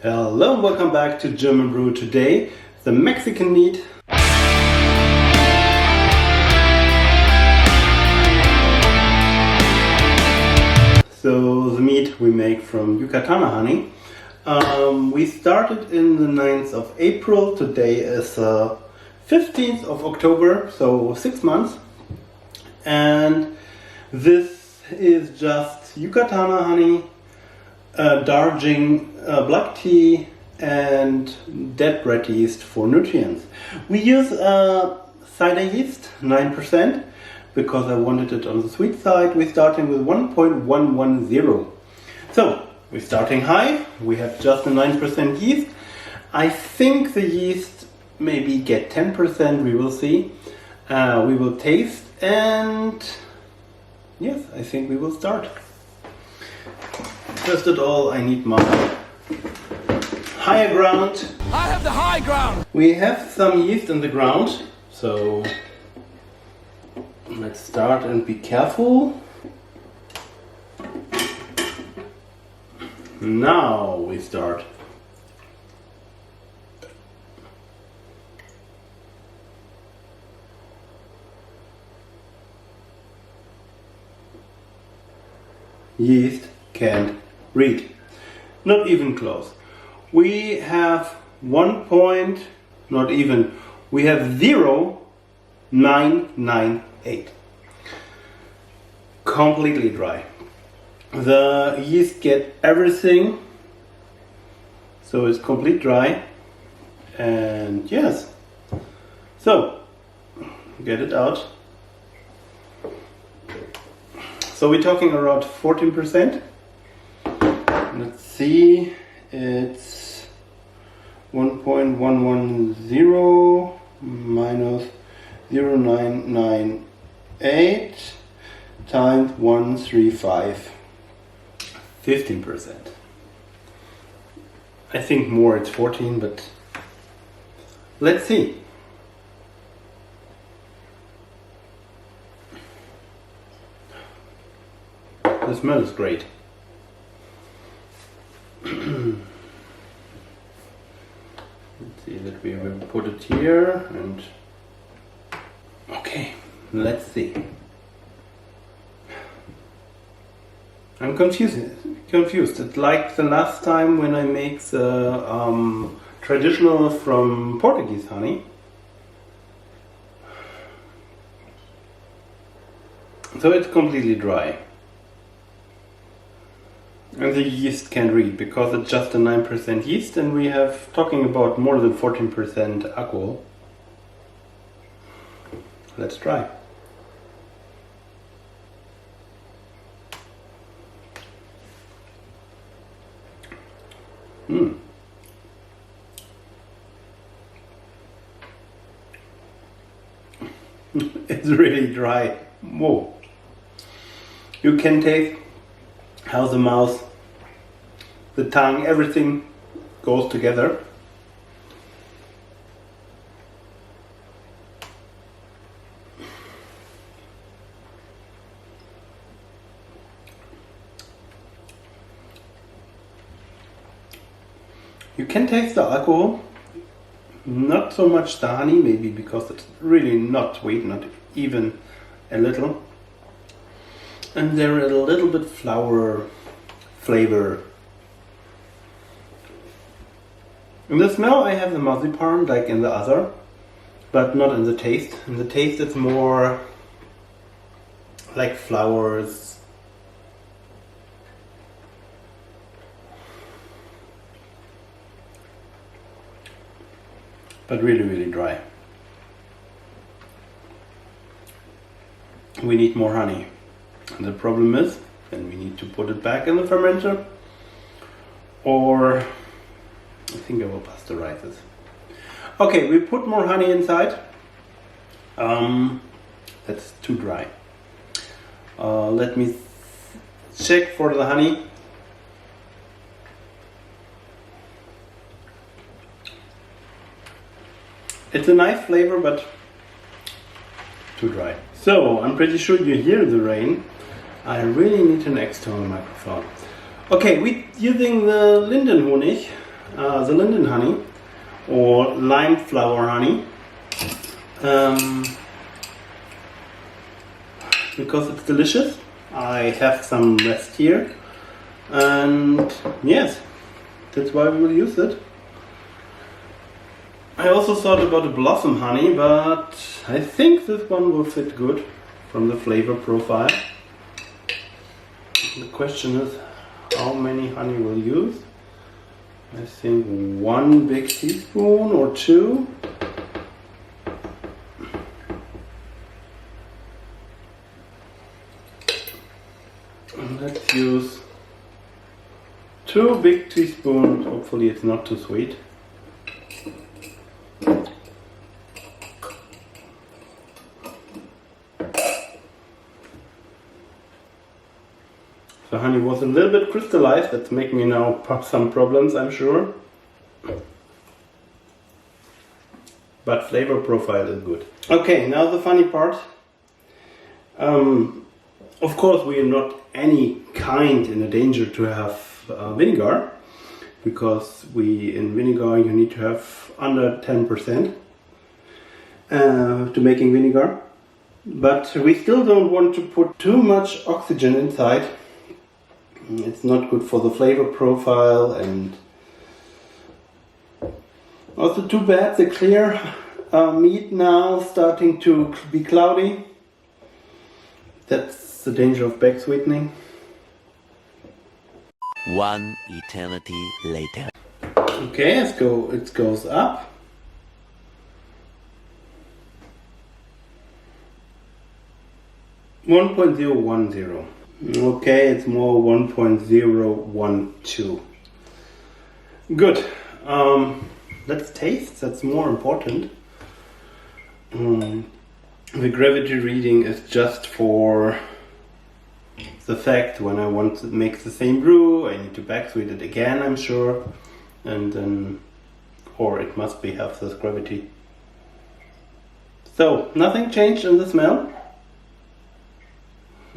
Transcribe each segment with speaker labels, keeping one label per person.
Speaker 1: Hello and welcome back to German Brew. Today, the Mexican mead. So the mead we make from Yucatan honey. We started in the 9th of April. Today is 15th of October, so 6 months. And this is just Yucatan honey, Darjeeling black tea and dead bread yeast for nutrients. We use cider yeast, 9%, because I wanted it on the sweet side. We're starting with 1.110. So, we're starting high. We have just a 9% yeast. I think the yeast maybe get 10%, we will see. We will taste and yes, I think we will start. First of all, I need my higher ground.
Speaker 2: I have the high ground!
Speaker 1: We have some yeast in the ground, so let's start and be careful. Now we start. Yeast can't read. Not even close. We have 0.998. Completely dry. The yeast get everything, so it's complete dry. And yes, so get it out. So we're talking around 14%. Let's see, it's 1.110 minus 0.998 times 135, 15%. I think more, it's 14, but let's see. The smell is great. Let's see that we will put it here and okay, let's see. I'm confused. It's like the last time when I make the traditional from Portuguese honey. So it's completely dry. And the yeast can't read because it's just a 9% yeast and we have talking about more than 14% alcohol. Let's try. It's really dry. Whoa. You can taste how the mouth, the tongue, everything goes together. You can taste the alcohol, not so much the honey, maybe because it's really not sweet, not even a little. And there is a little bit flower flavor. In the smell I have the marzipan like in the other, but not in the taste. In the taste it's more like flowers. But really, really dry. We need more honey. And the problem is, then we need to put it back in the fermenter, or I think I will pasteurize this. Okay, we put more honey inside. That's too dry. Let me check for the honey. It's a nice flavor, but too dry. So I'm pretty sure you hear the rain. I really need an external microphone. Okay, we're using the linden Honig. the linden honey or lime flower honey, because it's delicious. I have some rest here, and yes, that's why we will use it. I also thought about a blossom honey, but I think this one will fit good from the flavor profile. The question is how many honey we'll use. I think 1 big teaspoon or 2. And let's use 2 big teaspoons. Hopefully it's not too sweet. The honey was a little bit crystallized. That's making me now some problems, I'm sure. But flavor profile is good. Okay, now the funny part. Of course, we are not any kind in a danger to have vinegar, because in vinegar you need to have under 10% to making vinegar. But we still don't want to put too much oxygen inside. It's not good for the flavor profile, and also too bad the clear mead now starting to be cloudy. That's the danger of back sweetening.
Speaker 2: 1 eternity later.
Speaker 1: Okay, it goes up. .010. Okay, it's more 1.012. Good. Let's taste. That's more important. The gravity reading is just for the fact when I want to make the same brew, I need to back sweet it again, I'm sure, and then, or it must be have this gravity. So nothing changed in the smell.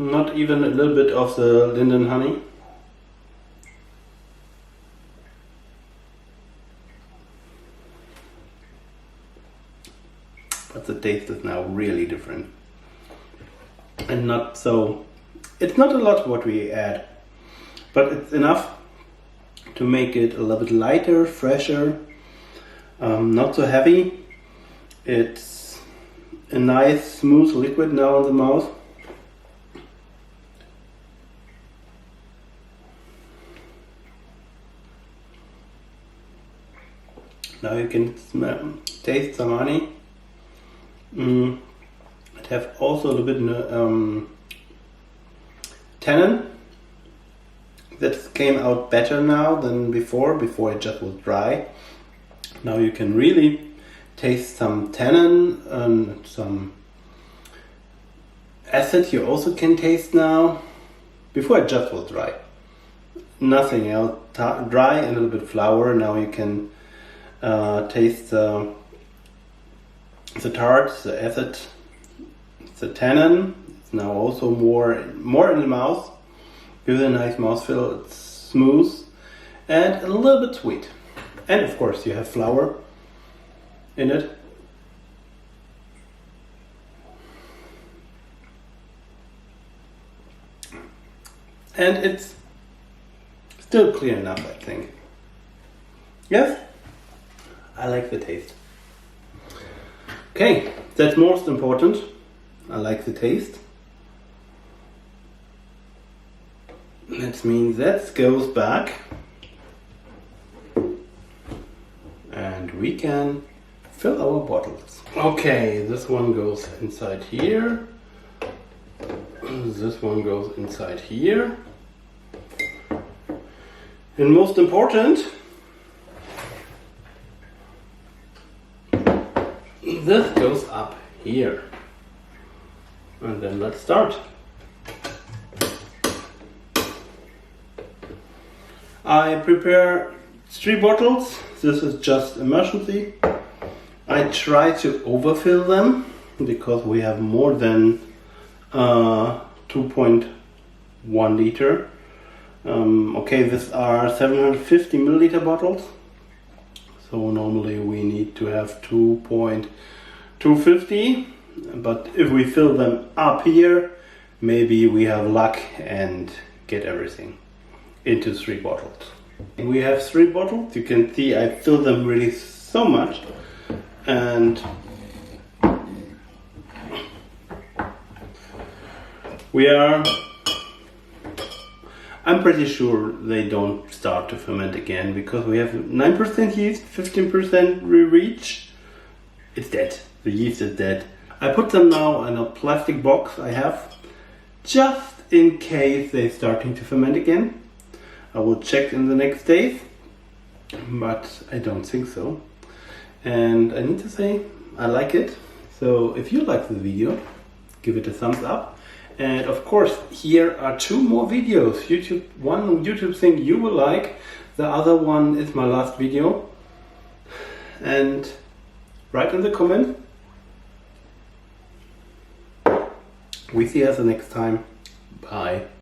Speaker 1: Not even a little bit of the linden honey. But the taste is now really different. And not so, it's not a lot what we add, but it's enough to make it a little bit lighter, fresher, not so heavy. It's a nice smooth liquid now in the mouth. Now you can taste some honey. It have also a little bit tannin that came out better now than before. Before it just was dry. Now you can really taste some tannin and some acid you also can taste now. Before it just was dry. Nothing else, dry and a little bit flour. Now you can taste the tart, the acid, the tannin. It's now also more in the mouth. Gives a nice mouthfeel. It's smooth and a little bit sweet. And of course you have flour in it. And it's still clear enough, I think. Yes? I like the taste. Okay, that's most important. I like the taste. That means that goes back. And we can fill our bottles. Okay, this one goes inside here. This one goes inside here. And most important, this goes up here. And then let's start. I prepare 3 bottles. This is just emergency. I try to overfill them because we have more than 2.1 liter. Okay, these are 750 milliliter bottles. So normally we need to have 2.250, but if we fill them up here, maybe we have luck and get everything into 3 bottles. We have 3 bottles. You can see I fill them really so much, and I'm pretty sure they don't start to ferment again because we have 9% yeast, 15% reach. It's dead. The yeast is dead. I put them now in a plastic box I have, just in case they're starting to ferment again. I will check in the next days, but I don't think so. And I need to say, I like it. So if you like the video, give it a thumbs up. And of course, here are 2 more videos. One YouTube thing you will like, the other one is my last video. And write in the comment. We see us the next time. Bye.